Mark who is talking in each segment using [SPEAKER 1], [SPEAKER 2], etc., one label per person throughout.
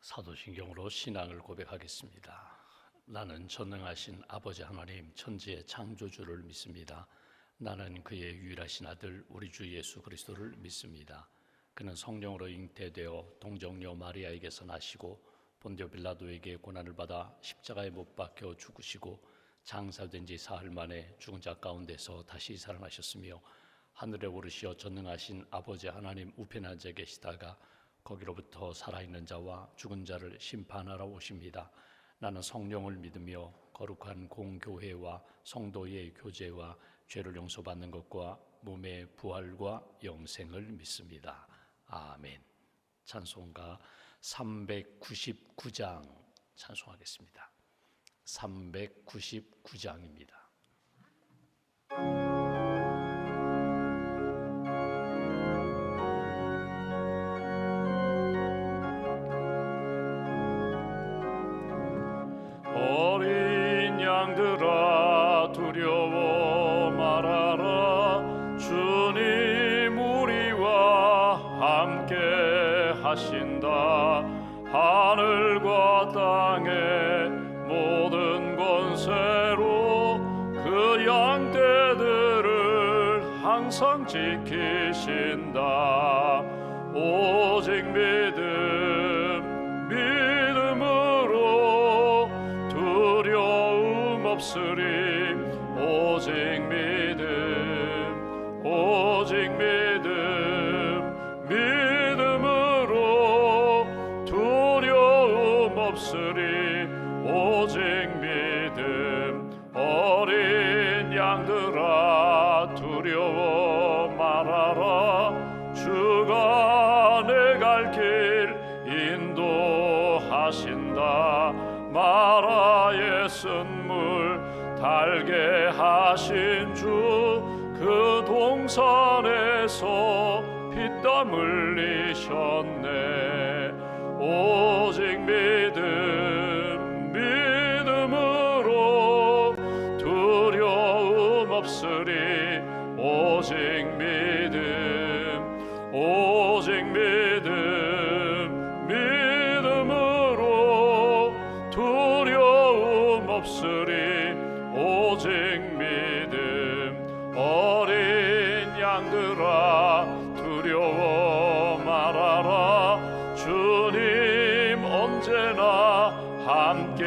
[SPEAKER 1] 사도신경으로 신앙을 고백하겠습니다. 나는 전능하신 아버지 하나님 천지의 창조주를 믿습니다. 나는 그의 유일하신 아들 우리 주 예수 그리스도를 믿습니다. 그는 성령으로 잉태되어 동정녀 마리아에게서 나시고 본디오 빌라도에게 고난을 받아 십자가에 못 박혀 죽으시고 장사된 지 사흘 만에 죽은 자 가운데서 다시 살아나셨으며 하늘에 오르시어 전능하신 아버지 하나님 우편에 앉아 계시다가 거기로부터 살아있는 자와 죽은 자를 심판하러 오십니다. 나는 성령을 믿으며 거룩한 공교회와 성도의 교제와 죄를 용서받는 것과 몸의 부활과 영생을 믿습니다. 아멘. 찬송가 399장 찬송하겠습니다. 399장입니다. 어린 양들아 두려워 말아라. 주님 우리와 함께 하신다. 하늘과 땅의 모든 권세로 그 양떼들을 항상 지키신다. 오직 믿음으로 두려움 없으리. 오직 믿음으로 두려움 없으리. 오직 믿음. 어린 양들아 두려워 말아라. 주가 내 갈 길 인도하신다. 마라의 쓴물 달게 하신 주 그 동산에서 피땀 흘리셨네. 오직 믿음으로 두려움 없으리. 오직 믿음으로 두려움 없으리. 오직 믿음. 어린 양들아 두려워 말아라. 주님 언제나 함께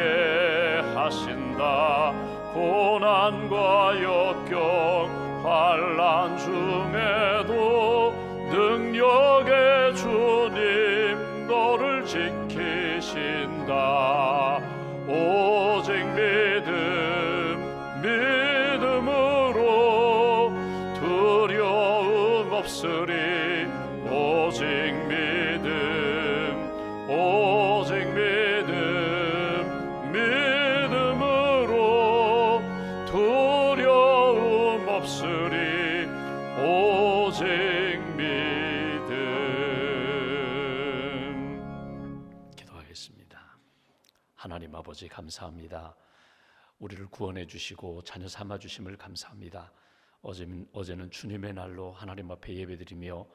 [SPEAKER 1] 하신다. 고난과 역경 환난 중에도 능력의 주님 너를 지키신다. 오직 믿음으로 두려움 없으리. 오직 믿음으로 두려움 없으리. 오직 믿음. 기도하겠습니다. 하나님 아버지 감사합니다. 우리를 구원해 주시고 자녀 삼아 주심을 감사합니다. 어제는 주님의 날로 하나님 앞에 예배드리며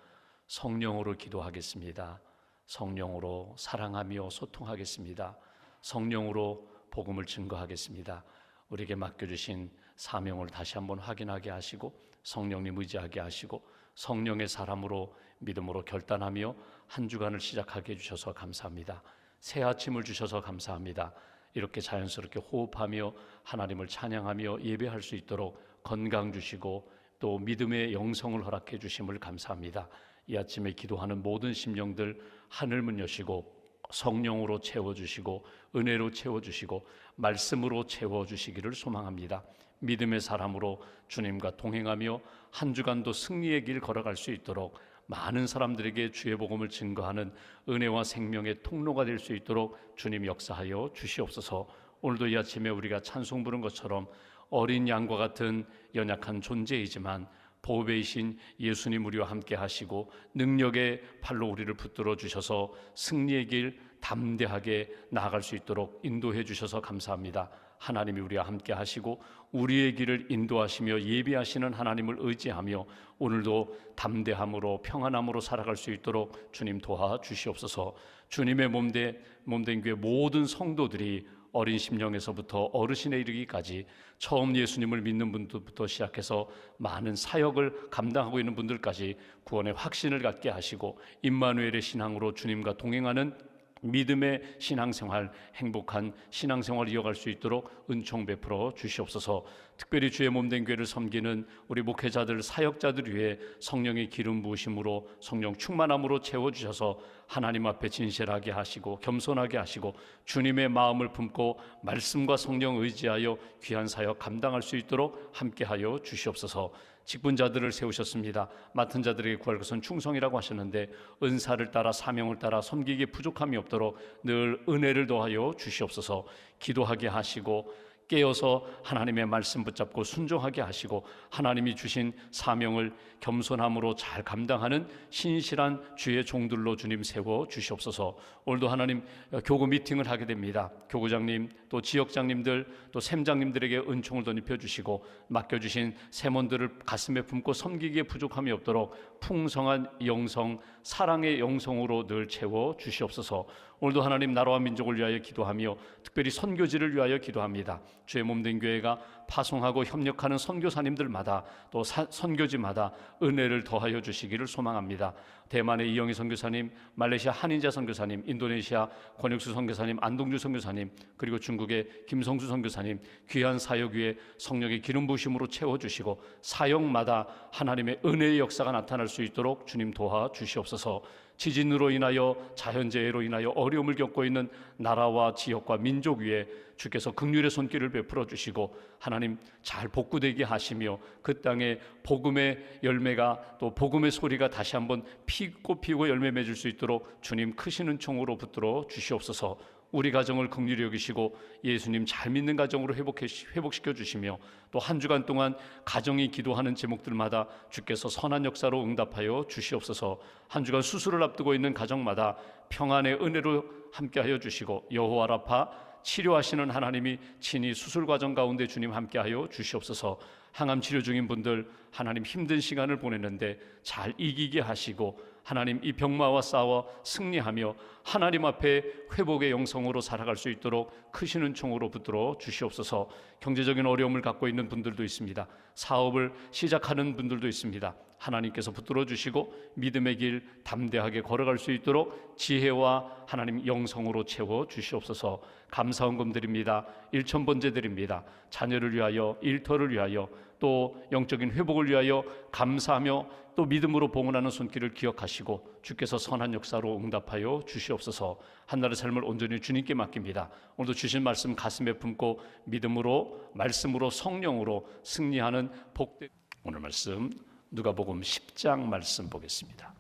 [SPEAKER 1] 성령으로 기도하겠습니다. 성령으로 사랑하며 소통하겠습니다. 성령으로 복음을 증거하겠습니다. 우리에게 맡겨주신 사명을 다시 한번 확인하게 하시고 성령님 의지하게 하시고 성령의 사람으로 믿음으로 결단하며 한 주간을 시작하게 해주셔서 감사합니다. 새 아침을 주셔서 감사합니다. 이렇게 자연스럽게 호흡하며 하나님을 찬양하며 예배할 수 있도록 건강 주시고 또 믿음의 영성을 허락해 주심을 감사합니다. 이 아침에 기도하는 모든 심령들 하늘 문 여시고 성령으로 채워주시고 은혜로 채워주시고 말씀으로 채워주시기를 소망합니다. 믿음의 사람으로 주님과 동행하며 한 주간도 승리의 길 걸어갈 수 있도록 많은 사람들에게 주의 복음을 증거하는 은혜와 생명의 통로가 될 수 있도록 주님 역사하여 주시옵소서. 오늘도 이 아침에 우리가 찬송 부른 것처럼 어린 양과 같은 연약한 존재이지만 보배이신 예수님 우리와 함께 하시고 능력의 팔로 우리를 붙들어 주셔서 승리의 길 담대하게 나아갈 수 있도록 인도해 주셔서 감사합니다. 하나님이 우리와 함께 하시고 우리의 길을 인도하시며 예비하시는 하나님을 의지하며 오늘도 담대함으로 평안함으로 살아갈 수 있도록 주님 도와주시옵소서. 주님의 몸된 교회 모든 성도들이 어린 심령에서부터 어르신에 이르기까지 처음 예수님을 믿는 분들부터 시작해서 많은 사역을 감당하고 있는 분들까지 구원의 확신을 갖게 하시고 임마누엘의 신앙으로 주님과 동행하는 믿음의 신앙생활, 행복한 신앙생활을 이어갈 수 있도록 은총 베풀어 주시옵소서. 특별히 주의 몸된 교회를 섬기는 우리 목회자들, 사역자들 위해 성령의 기름 부으심으로 성령 충만함으로 채워주셔서 하나님 앞에 진실하게 하시고 겸손하게 하시고 주님의 마음을 품고 말씀과 성령 의지하여 귀한 사역 감당할 수 있도록 함께하여 주시옵소서. 직분자들을 세우셨습니다. 맡은 자들에게 구할 것은 충성이라고 하셨는데 은사를 따라 사명을 따라 섬기기에 부족함이 없도록 늘 은혜를 더하여 주시옵소서. 기도하게 하시고 깨어서 하나님의 말씀 붙잡고 순종하게 하시고 하나님이 주신 사명을 겸손함으로 잘 감당하는 신실한 주의 종들로 주님 세워 주시옵소서. 오늘도 하나님 교구 미팅을 하게 됩니다. 교구장님 또 지역장님들 또 샘장님들에게 은총을 덧입혀 주시고 맡겨주신 세몬들을 가슴에 품고 섬기기에 부족함이 없도록 풍성한 영성 사랑의 영성으로 늘 채워 주시옵소서. 오늘도 하나님 나라와 민족을 위하여 기도하며 특별히 선교지를 위하여 기도합니다. 주의 몸된 교회가 파송하고 협력하는 선교사님들마다 또 선교지마다 은혜를 더하여 주시기를 소망합니다. 대만의 이영희 선교사님, 말레이시아 한인자 선교사님, 인도네시아 권혁수 선교사님, 안동주 선교사님, 그리고 중국의 김성수 선교사님 귀한 사역 위에 성령의 기름 부으심으로 채워주시고 사역마다 하나님의 은혜의 역사가 나타날 수 있도록 주님 도와주시옵소서. 지진으로 인하여 자연재해로 인하여 어려움을 겪고 있는 나라와 지역과 민족 위에 주께서 긍휼의 손길을 베풀어 주시고 하나님 잘 복구되게 하시며 그 땅에 복음의 열매가 또 복음의 소리가 다시 한번 피고 피고 열매 맺을 수 있도록 주님 크신 은총으로 붙들어 주시옵소서. 우리 가정을 긍휼히 여기시고 예수님 잘 믿는 가정으로 회복시켜 주시며 또 한 주간 동안 가정이 기도하는 제목들마다 주께서 선한 역사로 응답하여 주시옵소서. 한 주간 수술을 앞두고 있는 가정마다 평안의 은혜로 함께하여 주시고 여호와 라파 치료하시는 하나님이 친히 수술 과정 가운데 주님 함께하여 주시옵소서. 항암 치료 중인 분들 하나님 힘든 시간을 보냈는데 잘 이기게 하시고 하나님 이 병마와 싸워 승리하며 하나님 앞에 회복의 영성으로 살아갈 수 있도록 크신 은총으로 붙들어 주시옵소서. 경제적인 어려움을 갖고 있는 분들도 있습니다. 사업을 시작하는 분들도 있습니다. 하나님께서 붙들어 주시고 믿음의 길 담대하게 걸어갈 수 있도록 지혜와 하나님 영성으로 채워 주시옵소서. 감사헌금 드립니다. 일천번제 드립니다. 자녀를 위하여 일터를 위하여 또 영적인 회복을 위하여 감사하며 또 믿음으로 봉헌하는 손길을 기억하시고 주께서 선한 역사로 응답하여 주시옵소서. 한날의 삶을 온전히 주님께 맡깁니다. 오늘도 주신 말씀 가슴에 품고 믿음으로 말씀으로 성령으로 승리하는 복된 오늘 말씀 누가복음 10장 말씀 보겠습니다.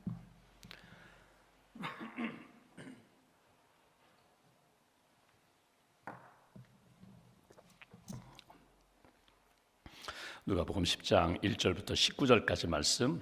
[SPEAKER 1] 누가복음 10장 1절부터 19절까지 말씀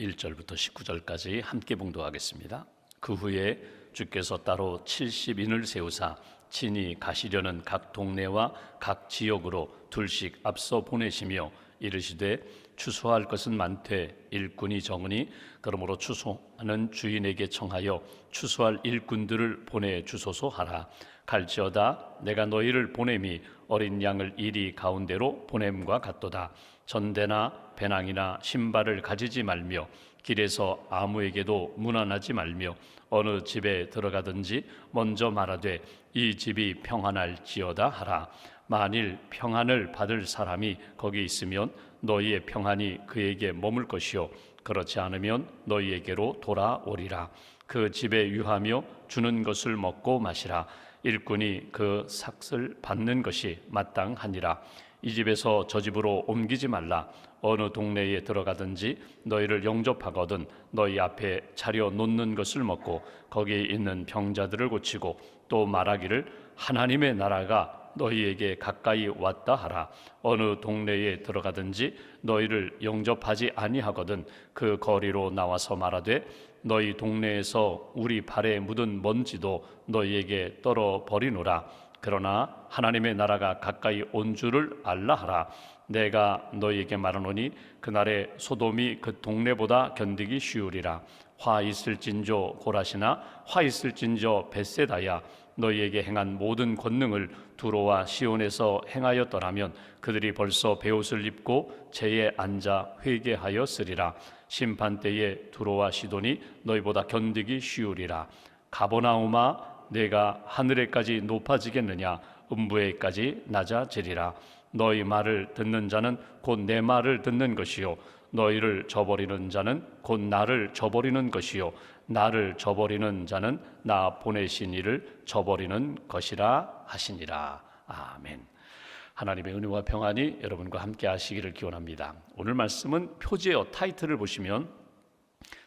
[SPEAKER 1] 1절부터 19절까지 함께 봉독하겠습니다. 그 후에 주께서 따로 70인을 세우사 친히 가시려는 각 동네와 각 지역으로 둘씩 앞서 보내시며 이르시되 추수할 것은 많되 일꾼이 적으니 그러므로 추수하는 주인에게 청하여 추수할 일꾼들을 보내주소서 하라. 갈지어다 내가 너희를 보냄이 어린 양을 이리 가운데로 보냄과 같도다. 전대나 배낭이나 신발을 가지지 말며 길에서 아무에게도 문안하지 말며 어느 집에 들어가든지 먼저 말하되 이 집이 평안할지어다 하라. 만일 평안을 받을 사람이 거기 있으면 너희의 평안이 그에게 머물 것이요 그렇지 않으면 너희에게로 돌아오리라. 그 집에 유하며 주는 것을 먹고 마시라. 일꾼이 그 삭을 받는 것이 마땅하니라. 이 집에서 저 집으로 옮기지 말라. 어느 동네에 들어가든지 너희를 영접하거든 너희 앞에 차려 놓는 것을 먹고 거기에 있는 병자들을 고치고 또 말하기를 하나님의 나라가 너희에게 가까이 왔다 하라. 어느 동네에 들어가든지 너희를 영접하지 아니하거든 그 거리로 나와서 말하되 너희 동네에서 우리 발에 묻은 먼지도 너희에게 떨어 버리노라. 그러나 하나님의 나라가 가까이 온 줄을 알라 하라. 내가 너희에게 말하노니 그날에 소돔이 그 동네보다 견디기 쉬우리라. 화 있을진저 고라시나 화 있을진저 벳세다야. 너희에게 행한 모든 권능을 두로와 시온에서 행하였더라면 그들이 벌써 베옷을 입고 제에 앉아 회개하였으리라. 심판 때에 두로와 시돈이 너희보다 견디기 쉬우리라. 가버나움아, 내가 하늘에까지 높아지겠느냐? 음부에까지 낮아지리라. 너희 말을 듣는 자는 곧 내 말을 듣는 것이요 너희를 저버리는 자는 곧 나를 저버리는 것이요 나를 저버리는 자는 나 보내신 이를 저버리는 것이라 하시니라. 아멘. 하나님의 은혜와 평안이 여러분과 함께 하시기를 기원합니다. 오늘 말씀은 표제어 타이틀을 보시면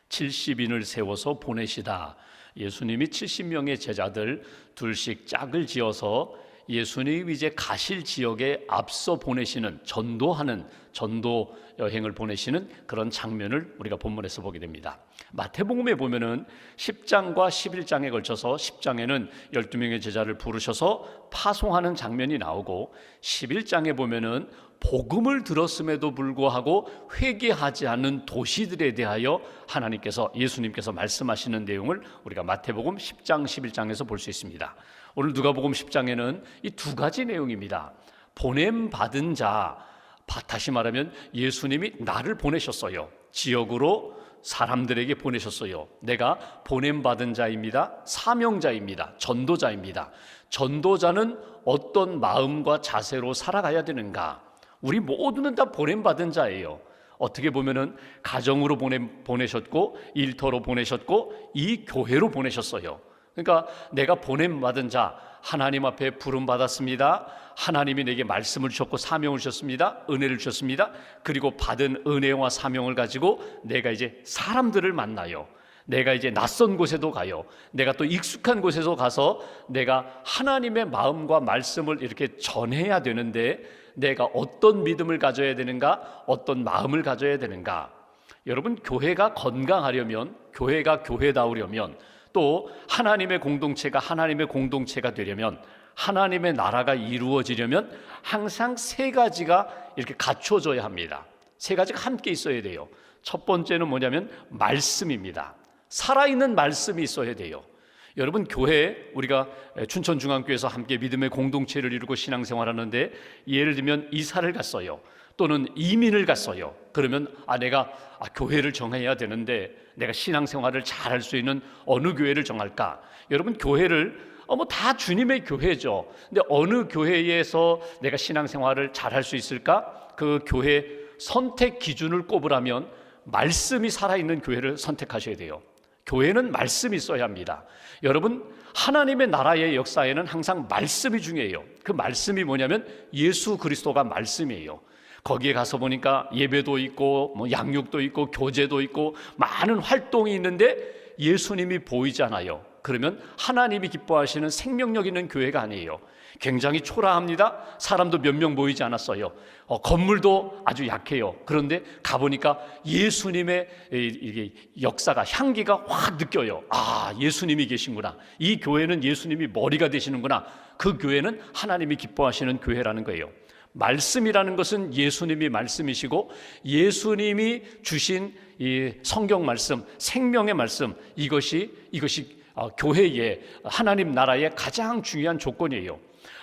[SPEAKER 1] 70인을 세워서 보내시다. 예수님이 70명의 제자들 둘씩 짝을 지어서 예수님이 이제 가실 지역에 앞서 보내시는, 전도하는, 전도 여행을 보내시는 그런 장면을 우리가 본문에서 보게 됩니다. 마태복음에 보면은 10장과 11장에 걸쳐서 10장에는 12명의 제자를 부르셔서 파송하는 장면이 나오고 11장에 보면은 복음을 들었음에도 불구하고 회개하지 않는 도시들에 대하여 하나님께서, 예수님께서 말씀하시는 내용을 우리가 마태복음 10장, 11장에서 볼 수 있습니다. 오늘 누가복음 10장에는 이 두 가지 내용입니다. 보냄받은 자, 다시 말하면 예수님이 나를 보내셨어요. 지역으로 사람들에게 보내셨어요. 내가 보냄받은 자입니다. 사명자입니다. 전도자입니다. 전도자는 어떤 마음과 자세로 살아가야 되는가? 우리 모두는 다 보냄받은 자예요. 어떻게 보면은 가정으로 보내셨고, 일터로 보내셨고, 이 교회로 보내셨어요. 그러니까 내가 보냄받은 자, 하나님 앞에 부름받았습니다. 하나님이 내게 말씀을 주셨고 사명을 주셨습니다. 은혜를 주셨습니다. 그리고 받은 은혜와 사명을 가지고 내가 이제 사람들을 만나요. 내가 이제 낯선 곳에도 가요. 내가 또 익숙한 곳에서 가서 내가 하나님의 마음과 말씀을 이렇게 전해야 되는데 내가 어떤 믿음을 가져야 되는가? 어떤 마음을 가져야 되는가? 여러분, 교회가 건강하려면, 교회가 교회다우려면, 또 하나님의 공동체가 되려면, 하나님의 나라가 이루어지려면 항상 세 가지가 이렇게 갖춰져야 합니다. 세 가지가 함께 있어야 돼요. 첫 번째는 뭐냐면 말씀입니다. 살아있는 말씀이 있어야 돼요. 여러분, 교회, 우리가 춘천중앙교회에서 함께 믿음의 공동체를 이루고 신앙생활하는데 예를 들면 이사를 갔어요. 또는 이민을 갔어요. 그러면 내가 교회를 정해야 되는데 내가 신앙생활을 잘할 수 있는 어느 교회를 정할까? 여러분, 교회를 다 주님의 교회죠. 근데 어느 교회에서 내가 신앙생활을 잘할 수 있을까? 그 교회 선택 기준을 꼽으라면 말씀이 살아있는 교회를 선택하셔야 돼요. 교회는 말씀이 있어야 합니다. 여러분, 하나님의 나라의 역사에는 항상 말씀이 중요해요. 그 말씀이 뭐냐면 예수 그리스도가 말씀이에요. 거기에 가서 보니까 예배도 있고 양육도 있고 교제도 있고 많은 활동이 있는데 예수님이 보이잖아요. 그러면 하나님이 기뻐하시는 생명력 있는 교회가 아니에요. 굉장히 초라합니다. 사람도 몇 명 모이지 않았어요. 건물도 아주 약해요. 그런데 가보니까 예수님의 역사가, 향기가 확 느껴요. 예수님이 계신구나. 이 교회는 예수님이 머리가 되시는구나. 그 교회는 하나님이 기뻐하시는 교회라는 거예요. 말씀이라는 것은 예수님이 말씀이시고 예수님이 주신 이 성경 말씀, 생명의 말씀, 이것이 교회의, 하나님 나라의 가장 중요한 조건이에요.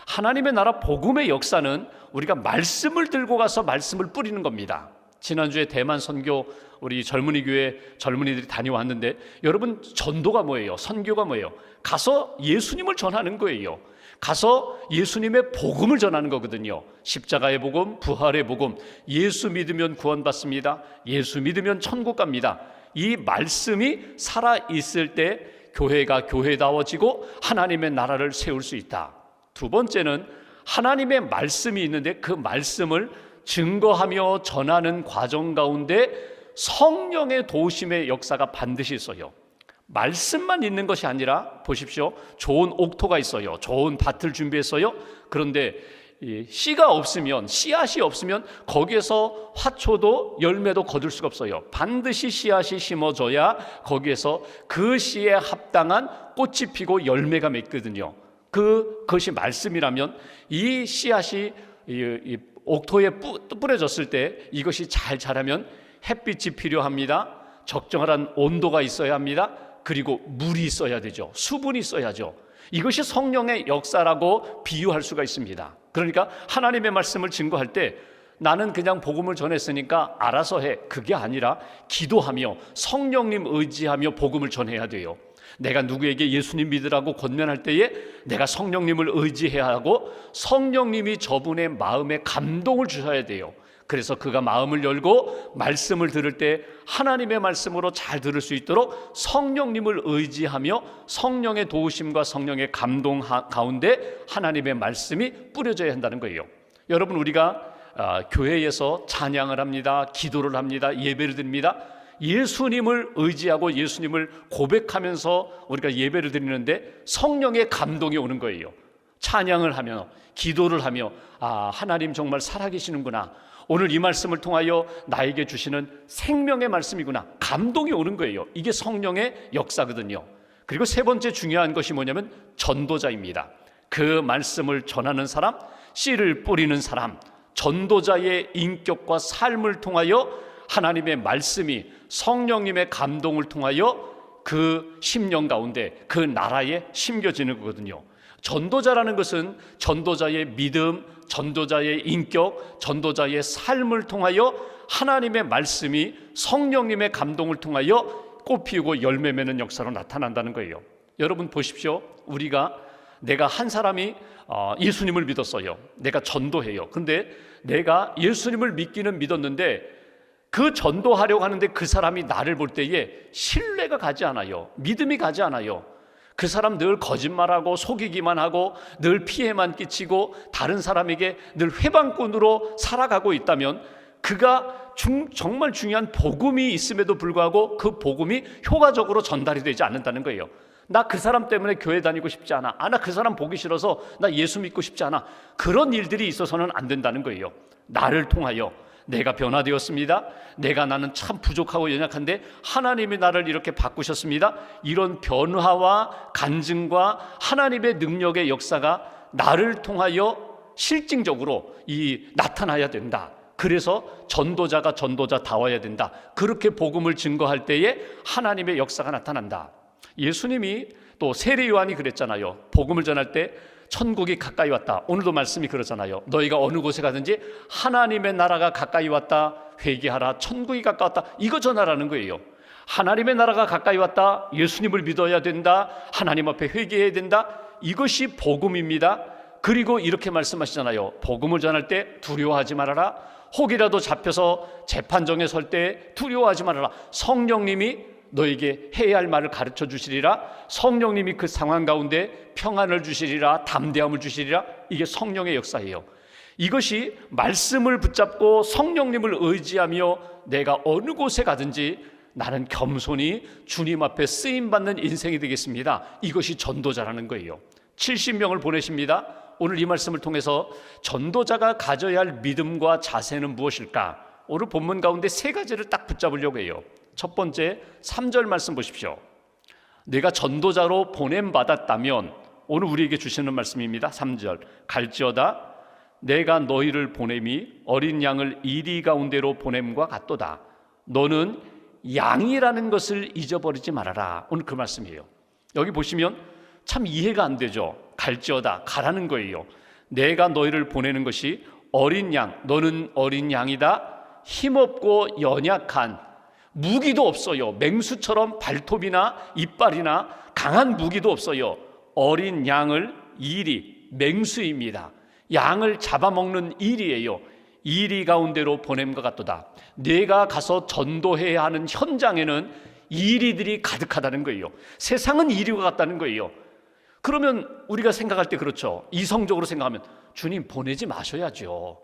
[SPEAKER 1] 하나님의 나라 복음의 역사는 우리가 말씀을 들고 가서 말씀을 뿌리는 겁니다. 지난주에 대만 선교, 우리 젊은이 교회 젊은이들이 다녀왔는데 여러분, 전도가 뭐예요? 선교가 뭐예요? 가서 예수님을 전하는 거예요. 가서 예수님의 복음을 전하는 거거든요. 십자가의 복음, 부활의 복음, 예수 믿으면 구원받습니다. 예수 믿으면 천국 갑니다. 이 말씀이 살아있을 때 교회가 교회다워지고 하나님의 나라를 세울 수 있다. 두 번째는 하나님의 말씀이 있는데 그 말씀을 증거하며 전하는 과정 가운데 성령의 도우심의 역사가 반드시 있어요. 말씀만 있는 것이 아니라 보십시오. 좋은 옥토가 있어요. 좋은 밭을 준비했어요. 그런데 씨가 없으면, 씨앗이 없으면 거기에서 화초도 열매도 거둘 수가 없어요. 반드시 씨앗이 심어져야 거기에서 그 씨에 합당한 꽃이 피고 열매가 맺거든요. 그것이 말씀이라면 이 씨앗이 이 옥토에 뿌려졌을 때 이것이 잘 자라면 햇빛이 필요합니다. 적정한 온도가 있어야 합니다. 그리고 물이 있어야 되죠. 수분이 있어야죠. 이것이 성령의 역사라고 비유할 수가 있습니다. 그러니까 하나님의 말씀을 증거할 때 나는 그냥 복음을 전했으니까 알아서 해, 그게 아니라 기도하며 성령님 의지하며 복음을 전해야 돼요. 내가 누구에게 예수님 믿으라고 권면할 때에 내가 성령님을 의지해야 하고 성령님이 저분의 마음에 감동을 주셔야 돼요. 그래서 그가 마음을 열고 말씀을 들을 때 하나님의 말씀으로 잘 들을 수 있도록 성령님을 의지하며 성령의 도우심과 성령의 감동 가운데 하나님의 말씀이 뿌려져야 한다는 거예요. 여러분, 우리가 교회에서 찬양을 합니다. 기도를 합니다. 예배를 드립니다. 예수님을 의지하고 예수님을 고백하면서 우리가 예배를 드리는데 성령의 감동이 오는 거예요. 찬양을 하며 기도를 하며 하나님 정말 살아계시는구나, 오늘 이 말씀을 통하여 나에게 주시는 생명의 말씀이구나, 감동이 오는 거예요. 이게 성령의 역사거든요. 그리고 세 번째 중요한 것이 뭐냐면 전도자입니다. 그 말씀을 전하는 사람, 씨를 뿌리는 사람, 전도자의 인격과 삶을 통하여 하나님의 말씀이 성령님의 감동을 통하여 그 심령 가운데 그 나라에 심겨지는 거거든요. 전도자라는 것은 전도자의 믿음, 전도자의 인격, 전도자의 삶을 통하여 하나님의 말씀이 성령님의 감동을 통하여 꽃피우고 열매 맺는 역사로 나타난다는 거예요. 여러분 보십시오. 내가 한 사람이 예수님을 믿었어요. 내가 전도해요. 근데 내가 예수님을 믿기는 믿었는데 그 전도하려고 하는데 그 사람이 나를 볼 때에 신뢰가 가지 않아요. 믿음이 가지 않아요. 그 사람 늘 거짓말하고 속이기만 하고 늘 피해만 끼치고 다른 사람에게 늘 회방꾼으로 살아가고 있다면 그가 정말 중요한 복음이 있음에도 불구하고 그 복음이 효과적으로 전달이 되지 않는다는 거예요. 나 그 사람 때문에 교회 다니고 싶지 않아. 나 그 사람 보기 싫어서 나 예수 믿고 싶지 않아. 그런 일들이 있어서는 안 된다는 거예요. 나를 통하여 내가 변화되었습니다. 나는 참 부족하고 연약한데 하나님이 나를 이렇게 바꾸셨습니다. 이런 변화와 간증과 하나님의 능력의 역사가 나를 통하여 실증적으로 나타나야 된다. 그래서 전도자가 전도자다워야 된다. 그렇게 복음을 증거할 때에 하나님의 역사가 나타난다. 예수님이 또 세례 요한이 그랬잖아요. 복음을 전할 때 천국이 가까이 왔다. 오늘도 말씀이 그러잖아요. 너희가 어느 곳에 가든지 하나님의 나라가 가까이 왔다. 회개하라. 천국이 가까웠다. 이거 전하라는 거예요. 하나님의 나라가 가까이 왔다. 예수님을 믿어야 된다. 하나님 앞에 회개해야 된다. 이것이 복음입니다. 그리고 이렇게 말씀하시잖아요. 복음을 전할 때 두려워하지 말아라. 혹이라도 잡혀서 재판정에 설 때 두려워하지 말아라. 성령님이 너에게 해야 할 말을 가르쳐 주시리라. 성령님이 그 상황 가운데 평안을 주시리라. 담대함을 주시리라. 이게 성령의 역사예요. 이것이 말씀을 붙잡고 성령님을 의지하며 내가 어느 곳에 가든지 나는 겸손히 주님 앞에 쓰임받는 인생이 되겠습니다. 이것이 전도자라는 거예요. 70명을 보내십니다. 오늘 이 말씀을 통해서 전도자가 가져야 할 믿음과 자세는 무엇일까? 오늘 본문 가운데 세 가지를 딱 붙잡으려고 해요. 첫 번째 3절 말씀 보십시오. 내가 전도자로 보냄받았다면, 오늘 우리에게 주시는 말씀입니다. 3절 갈지어다 내가 너희를 보냄이 어린 양을 이리 가운데로 보냄과 같도다. 너는 양이라는 것을 잊어버리지 말아라. 오늘 그 말씀이에요. 여기 보시면 참 이해가 안 되죠. 갈지어다 가라는 거예요. 내가 너희를 보내는 것이 어린 양, 너는 어린 양이다. 힘없고 연약한, 무기도 없어요. 맹수처럼 발톱이나 이빨이나 강한 무기도 없어요. 어린 양을 이리, 맹수입니다. 양을 잡아먹는 일이에요. 이리 가운데로 보냄과 같도다. 내가 가서 전도해야 하는 현장에는 이리들이 가득하다는 거예요. 세상은 이리와 같다는 거예요. 그러면 우리가 생각할 때 그렇죠. 이성적으로 생각하면 주님 보내지 마셔야죠.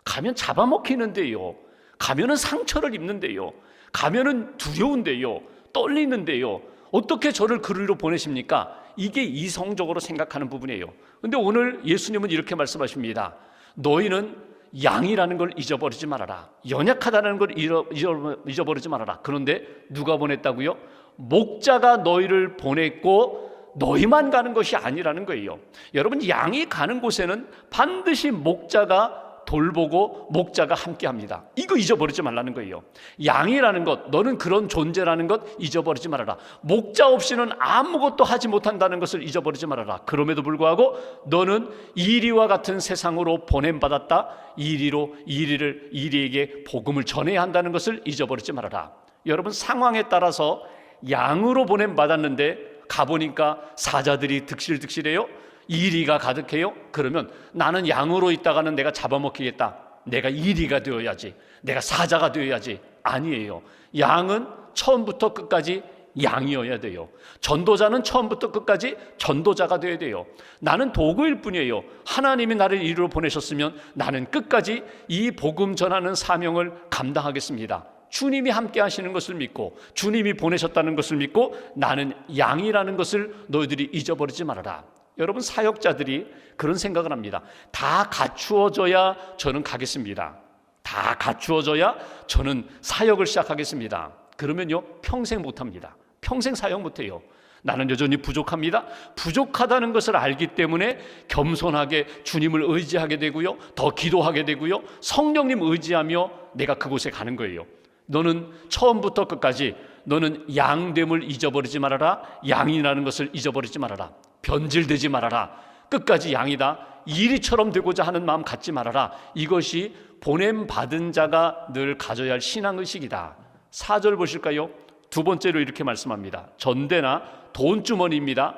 [SPEAKER 1] 가면 잡아먹히는데요. 가면은 상처를 입는데요. 가면은 두려운데요. 떨리는데요. 어떻게 저를 그리로 보내십니까? 이게 이성적으로 생각하는 부분이에요. 그런데 오늘 예수님은 이렇게 말씀하십니다. 너희는 양이라는 걸 잊어버리지 말아라. 연약하다는 걸 잊어버리지 말아라. 그런데 누가 보냈다고요? 목자가 너희를 보냈고 너희만 가는 것이 아니라는 거예요. 여러분, 양이 가는 곳에는 반드시 목자가 돌보고 목자가 함께합니다. 이거 잊어버리지 말라는 거예요. 양이라는 것, 너는 그런 존재라는 것 잊어버리지 말아라. 목자 없이는 아무것도 하지 못한다는 것을 잊어버리지 말아라. 그럼에도 불구하고 너는 이리와 같은 세상으로 보냄받았다. 이리에게 복음을 전해야 한다는 것을 잊어버리지 말아라. 여러분, 상황에 따라서 양으로 보냄받았는데 가보니까 사자들이 득실득실해요. 이리가 가득해요. 그러면 나는 양으로 있다가는 내가 잡아먹히겠다. 내가 이리가 되어야지, 내가 사자가 되어야지. 아니에요. 양은 처음부터 끝까지 양이어야 돼요. 전도자는 처음부터 끝까지 전도자가 되어야 돼요. 나는 도구일 뿐이에요. 하나님이 나를 이리로 보내셨으면 나는 끝까지 이 복음 전하는 사명을 감당하겠습니다. 주님이 함께 하시는 것을 믿고 주님이 보내셨다는 것을 믿고 나는 양이라는 것을 너희들이 잊어버리지 말아라. 여러분, 사역자들이 그런 생각을 합니다. 다 갖추어져야 저는 가겠습니다. 다 갖추어져야 저는 사역을 시작하겠습니다. 그러면요, 평생 못합니다. 평생 사역 못해요. 나는 여전히 부족합니다. 부족하다는 것을 알기 때문에 겸손하게 주님을 의지하게 되고요, 더 기도하게 되고요, 성령님 의지하며 내가 그곳에 가는 거예요. 너는 처음부터 끝까지 너는 양됨을 잊어버리지 말아라. 양이라는 것을 잊어버리지 말아라. 변질되지 말아라. 끝까지 양이다. 이리처럼 되고자 하는 마음 갖지 말아라. 이것이 보냄받은 자가 늘 가져야 할 신앙의식이다. 4절 보실까요? 두 번째로 이렇게 말씀합니다. 전대나 돈주머니입니다.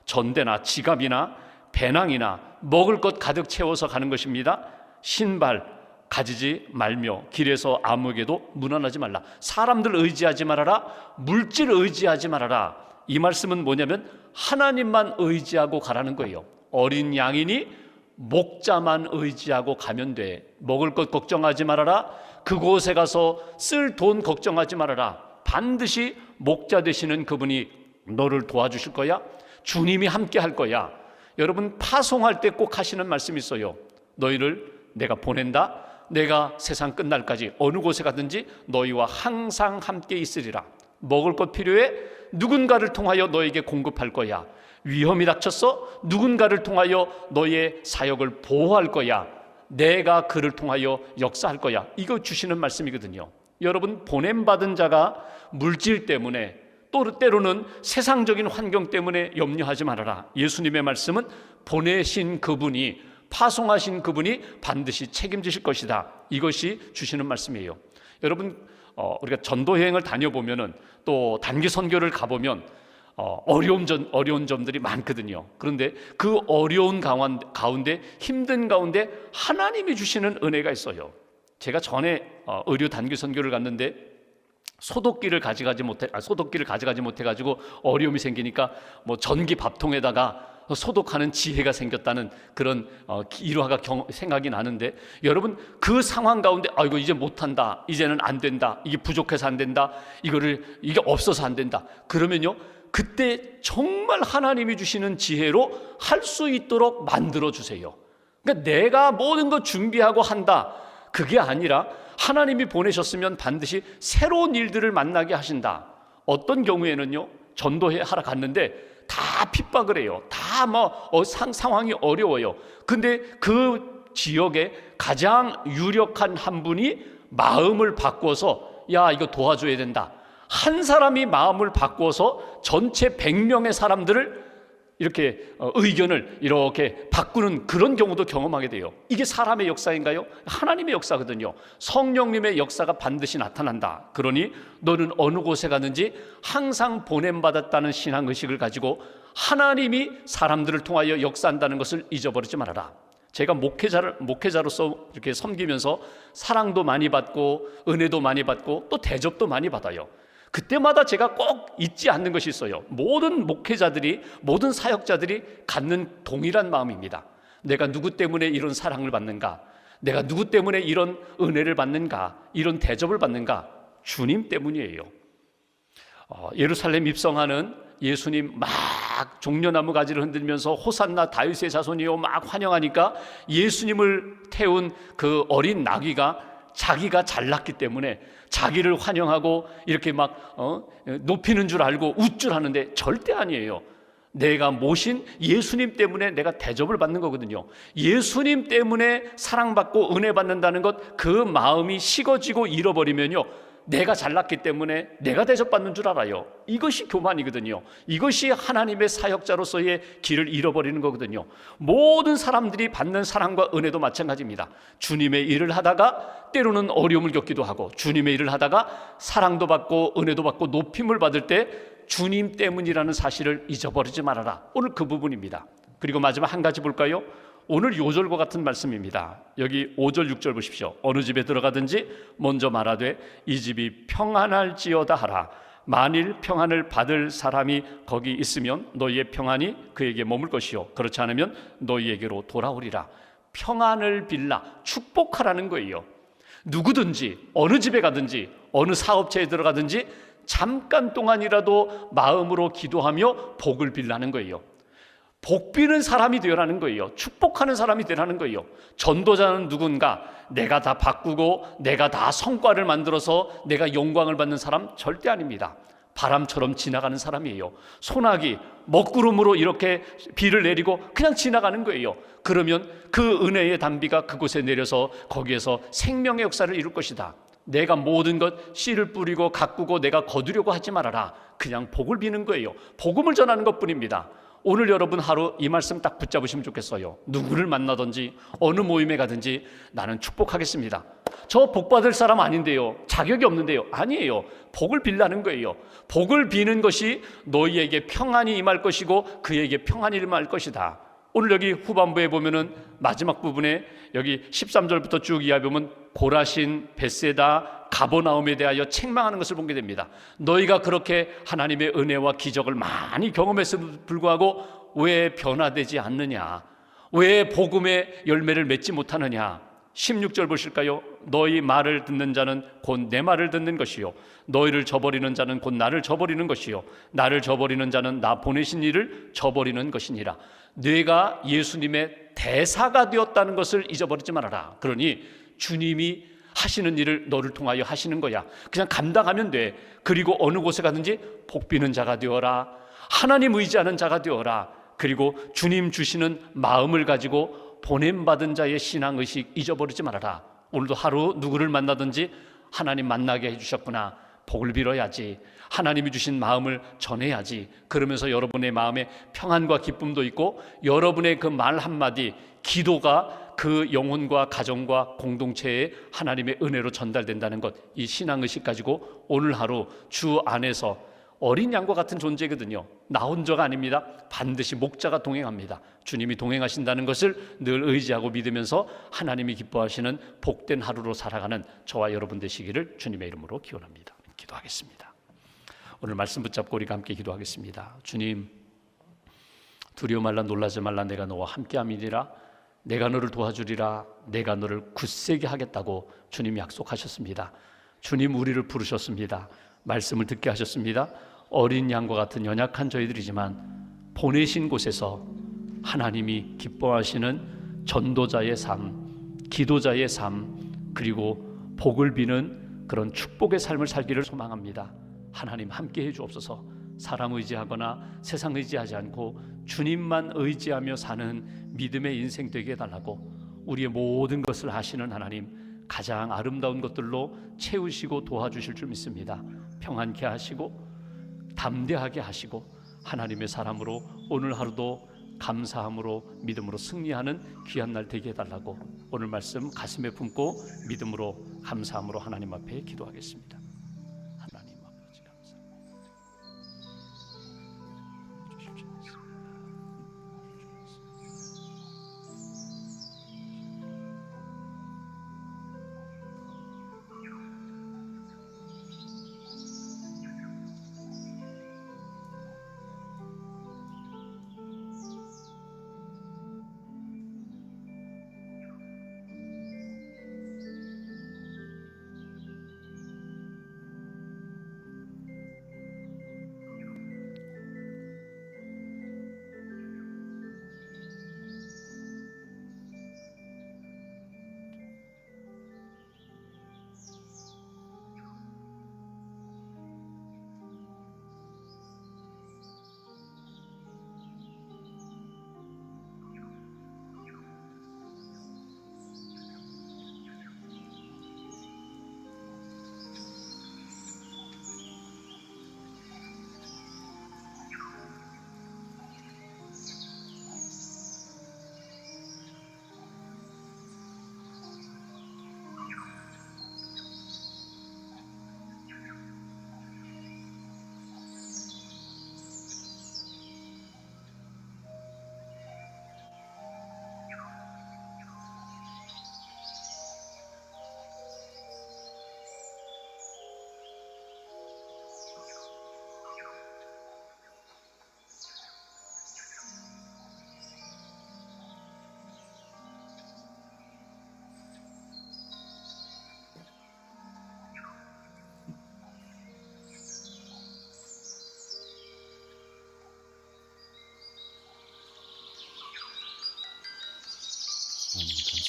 [SPEAKER 1] 전대나 지갑이나 배낭이나 먹을 것 가득 채워서 가는 것입니다. 신발 가지지 말며 길에서 아무에게도 문안하지 말라. 사람들 의지하지 말아라. 물질 의지하지 말아라. 이 말씀은 뭐냐면 하나님만 의지하고 가라는 거예요. 어린 양이니 목자만 의지하고 가면 돼. 먹을 것 걱정하지 말아라. 그곳에 가서 쓸 돈 걱정하지 말아라. 반드시 목자 되시는 그분이 너를 도와주실 거야. 주님이 함께 할 거야. 여러분, 파송할 때 꼭 하시는 말씀이 있어요. 너희를 내가 보낸다. 내가 세상 끝날까지 어느 곳에 가든지 너희와 항상 함께 있으리라. 먹을 것 필요해? 누군가를 통하여 너에게 공급할 거야. 위험이 닥쳤어? 누군가를 통하여 너의 사역을 보호할 거야. 내가 그를 통하여 역사할 거야. 이거 주시는 말씀이거든요. 여러분, 보냄받은 자가 물질 때문에 또 때로는 세상적인 환경 때문에 염려하지 말아라. 예수님의 말씀은 보내신 그분이, 파송하신 그분이 반드시 책임지실 것이다. 이것이 주시는 말씀이에요. 여러분, 우리가 전도여행을 다녀보면은 또 단기 선교를 가보면 어려운 점들이 많거든요. 그런데 그 어려운 가운데, 힘든 가운데 하나님이 주시는 은혜가 있어요. 제가 전에 의료 단기 선교를 갔는데 소독기를 가져가지 못해 가지고 어려움이 생기니까 뭐 전기 밥통에다가 소독하는 지혜가 생겼다는 그런 일화가 생각이 나는데, 여러분, 그 상황 가운데 아이고 이제 못한다, 이제는 안 된다, 이게 부족해서 안 된다, 이게 없어서 안 된다, 그러면요, 그때 정말 하나님이 주시는 지혜로 할 수 있도록 만들어 주세요. 그러니까 내가 모든 거 준비하고 한다, 그게 아니라 하나님이 보내셨으면 반드시 새로운 일들을 만나게 하신다. 어떤 경우에는요, 전도회 하러 갔는데 다 핍박을 해요. 다 상황이 어려워요. 근데 그 지역에 가장 유력한 한 분이 마음을 바꿔서 야, 이거 도와줘야 된다. 한 사람이 마음을 바꿔서 전체 100명의 사람들을 이렇게 의견을 이렇게 바꾸는 그런 경우도 경험하게 돼요. 이게 사람의 역사인가요? 하나님의 역사거든요. 성령님의 역사가 반드시 나타난다. 그러니 너는 어느 곳에 가든지 항상 보냄받았다는 신앙의식을 가지고 하나님이 사람들을 통하여 역사한다는 것을 잊어버리지 말아라. 제가 목회자로서 이렇게 섬기면서 사랑도 많이 받고 은혜도 많이 받고 또 대접도 많이 받아요. 그때마다 제가 꼭 잊지 않는 것이 있어요. 모든 목회자들이, 모든 사역자들이 갖는 동일한 마음입니다. 내가 누구 때문에 이런 사랑을 받는가? 내가 누구 때문에 이런 은혜를 받는가? 이런 대접을 받는가? 주님 때문이에요. 예루살렘 입성하는 예수님 막 종려나무 가지를 흔들면서 호산나 다윗의 자손이요 막 환영하니까 예수님을 태운 그 어린 나귀가 자기가 잘났기 때문에 자기를 환영하고 이렇게 막 높이는 줄 알고 웃줄 하는데 절대 아니에요. 내가 모신 예수님 때문에 내가 대접을 받는 거거든요. 예수님 때문에 사랑받고 은혜 받는다는 것, 그 마음이 식어지고 잃어버리면요, 내가 잘났기 때문에 내가 대접받는 줄 알아요. 이것이 교만이거든요. 이것이 하나님의 사역자로서의 길을 잃어버리는 거거든요. 모든 사람들이 받는 사랑과 은혜도 마찬가지입니다. 주님의 일을 하다가 때로는 어려움을 겪기도 하고, 주님의 일을 하다가 사랑도 받고 은혜도 받고 높임을 받을 때 주님 때문이라는 사실을 잊어버리지 말아라. 오늘 그 부분입니다. 그리고 마지막 한 가지 볼까요? 오늘 요절과 같은 말씀입니다. 여기 5절 6절 보십시오. 어느 집에 들어가든지 먼저 말하되 이 집이 평안할지어다 하라. 만일 평안을 받을 사람이 거기 있으면 너희의 평안이 그에게 머물 것이요, 그렇지 않으면 너희에게로 돌아오리라. 평안을 빌라, 축복하라는 거예요. 누구든지 어느 집에 가든지 어느 사업체에 들어가든지 잠깐 동안이라도 마음으로 기도하며 복을 빌라는 거예요. 복 비는 사람이 되라는 거예요. 축복하는 사람이 되라는 거예요. 전도자는 누군가 내가 다 바꾸고 내가 다 성과를 만들어서 내가 영광을 받는 사람 절대 아닙니다. 바람처럼 지나가는 사람이에요. 소나기, 먹구름으로 이렇게 비를 내리고 그냥 지나가는 거예요. 그러면 그 은혜의 단비가 그곳에 내려서 거기에서 생명의 역사를 이룰 것이다. 내가 모든 것 씨를 뿌리고 가꾸고 내가 거두려고 하지 말아라. 그냥 복을 비는 거예요. 복음을 전하는 것뿐입니다. 오늘 여러분 하루 이 말씀 딱 붙잡으시면 좋겠어요. 누구를 만나든지 어느 모임에 가든지 나는 축복하겠습니다. 저 복 받을 사람 아닌데요, 자격이 없는데요. 아니에요. 복을 빌라는 거예요. 복을 비는 것이 너희에게 평안이 임할 것이고 그에게 평안이 임할 것이다. 오늘 여기 후반부에 보면은 마지막 부분에 여기 13절부터 쭉 이해하면 고라신, 벳세다, 가버나움에 대하여 책망하는 것을 보게 됩니다. 너희가 그렇게 하나님의 은혜와 기적을 많이 경험했음에도 불구하고 왜 변화되지 않느냐? 왜 복음의 열매를 맺지 못하느냐? 16절 보실까요? 너희 말을 듣는 자는 곧 내 말을 듣는 것이요, 너희를 저버리는 자는 곧 나를 저버리는 것이요, 나를 저버리는 자는 나 보내신 이를 저버리는 것이니라. 뇌가 예수님의 대사가 되었다는 것을 잊어버리지 말아라. 그러니 주님이 하시는 일을 너를 통하여 하시는 거야. 그냥 감당하면 돼. 그리고 어느 곳에 가든지 복 비는 자가 되어라. 하나님 의지하는 자가 되어라. 그리고 주님 주시는 마음을 가지고 보냄받은 자의 신앙의식 잊어버리지 말아라. 오늘도 하루 누구를 만나든지 하나님 만나게 해주셨구나, 복을 빌어야지, 하나님이 주신 마음을 전해야지. 그러면서 여러분의 마음에 평안과 기쁨도 있고 여러분의 그 말 한마디, 기도가 그 영혼과 가정과 공동체에 하나님의 은혜로 전달된다는 것, 이 신앙의식 가지고 오늘 하루 주 안에서 어린 양과 같은 존재거든요. 나 혼자가 아닙니다. 반드시 목자가 동행합니다. 주님이 동행하신다는 것을 늘 의지하고 믿으면서 하나님이 기뻐하시는 복된 하루로 살아가는 저와 여러분 되시기를 주님의 이름으로 기원합니다. 기도하겠습니다. 오늘 말씀 붙잡고 우리가 함께 기도하겠습니다. 주님, 두려워 말라, 놀라지 말라, 내가 너와 함께함이니라. 내가 너를 도와주리라. 내가 너를 굳세게 하겠다고 주님이 약속하셨습니다. 주님, 우리를 부르셨습니다. 말씀을 듣게 하셨습니다. 어린 양과 같은 연약한 저희들이지만 보내신 곳에서 하나님이 기뻐하시는 전도자의 삶, 기도자의 삶, 그리고 복을 비는 그런 축복의 삶을 살기를 소망합니다. 하나님 함께 해 주옵소서. 사람 의지하거나 세상 의지하지 않고 주님만 의지하며 사는 믿음의 인생 되게 해달라고, 우리의 모든 것을 아시는 하나님, 가장 아름다운 것들로 채우시고 도와주실 줄 믿습니다. 평안케 하시고 담대하게 하시고 하나님의 사람으로 오늘 하루도 감사함으로 믿음으로 승리하는 귀한 날 되게 해달라고 오늘 말씀 가슴에 품고 믿음으로 감사함으로 하나님 앞에 기도하겠습니다. 하나님 아버지 감사합니다.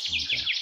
[SPEAKER 1] 아닙니다.